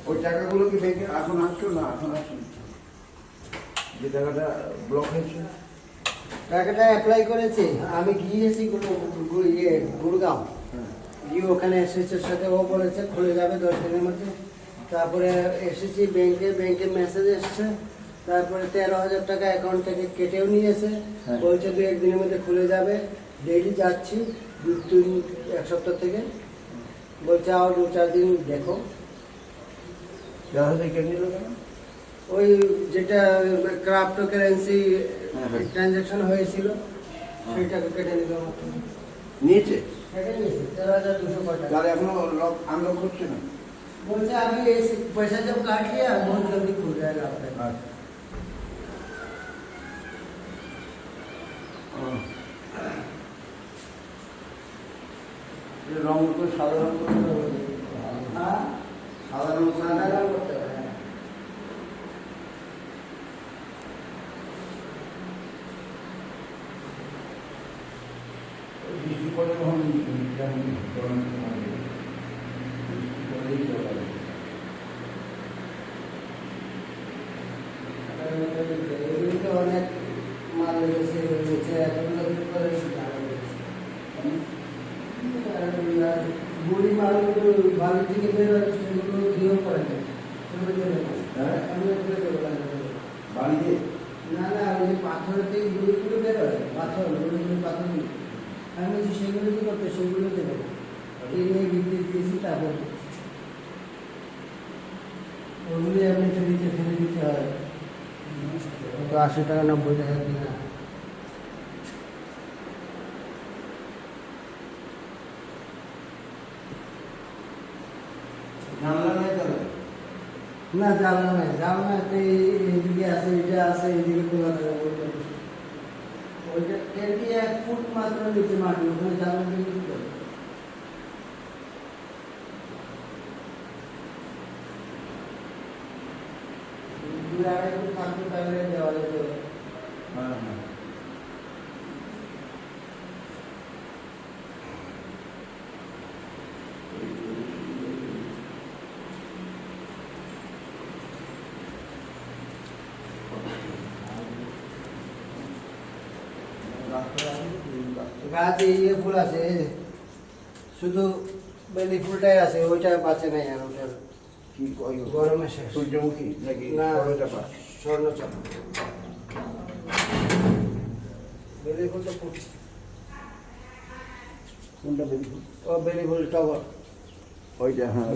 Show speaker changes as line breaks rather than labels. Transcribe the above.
ওই টাকাগুলো কি ব্যাংকে এখন আসছো না এখন আসেনি? যে টাকাটা ব্লক হয়েছে
টাকাটা অ্যাপ্লাই করেছে, আমি গিয়েছি গুরগাঁও
হ্যাঁ
গিয়ে ওখানে এসএসের সাথে ও বলেছে খুলে যাবে 10 দিনের মধ্যে। তারপরে এসেছি ব্যাংকে মেসেজ এসছে, তারপরে 13,000 টাকা অ্যাকাউন্ট থেকে কেটেও নিয়েছে।
হ্যাঁ।
বলছে 2-1 দিনের মধ্যে খুলে যাবে। ডেইলি যাচ্ছি 1 সপ্তাহ থেকে, বলছে আর 2-4 দিন দেখো।
যারা দেখে নিল কেন?
ওই যেটা ক্রিপ্টোকারেন্সি
হ্যাঁ, হ্যাঁ।
ট্রানজাকশন হয়েছিল সেটাকে কেটে নিল।
নিয়েছে
কেটে নিয়েছে 13,200 টাকা।
তাহলে এখনো লক আনলক করছে না।
बोलते अभी ऐसे पैसा जब काट लिया बहुत जल्दी खुल जाएगा आपका।
আচ্ছা রঙ তো সাধারণ করতে হবে।
हाँ
সাধারণ
साधारण होता है।
বৃষ্টি পড়ে তখন যেমন গরম থাকে, বৃষ্টি পড়লেই চলে।
এগুলো তো অনেক মাল লেগেছে নিচে এতগুলো কি করে জানা গেছে। আর বুড়ি মালগুলো বাড়ি থেকে বের হচ্ছে সেগুলো দিয়েও করে না, সেগুলো দিয়ে দেবো।
হ্যাঁ?
আমি ওগুলো দেবো না।
বাড়িতে
না না ওই যে পাথরের থেকে গুঁড়িগুলো বের হয়, পাথর গুঁড়িগুলো পাথরগুলো, আমি বলছি সেগুলো কি করতে, সেগুলো দেবো। এই নিয়ে বিদ্যুৎ দিয়েছি, তারপর ওগুলি আপনি ফেরিতে ফেলে দিতে হয় তো 80 টাকা 90 টাকা কিনা।
জানলা নাই তাহলে
না জানলা নাই, জানলাতে এইদিকে আছে, এটা আছে, এইদিকে খোলা থাকে। ওইটা 1 ফুট মাত্র নিচে মাটি, ওখানে জানলা দিয়ে কি করে? দুই আড়াই ফুট থাকতে পারলে দেওয়া যেত।
হ্যাঁ হ্যাঁ
গাছে ইয়ে ফুল আছে, এই যে শুধু বেলি ফুলটাই আছে, ওইটা বাঁচে নাই আর ওটার
কি কয়
গরমে শেষ।
সূর্যমুখী নাকি
না
সরচাপা?
স্বর্ণচাপা। বেলি ফুলটা ফুটছে,
কোনটা বেশি?
ও বেলি ফুল টগর।
ওইটা হ্যাঁ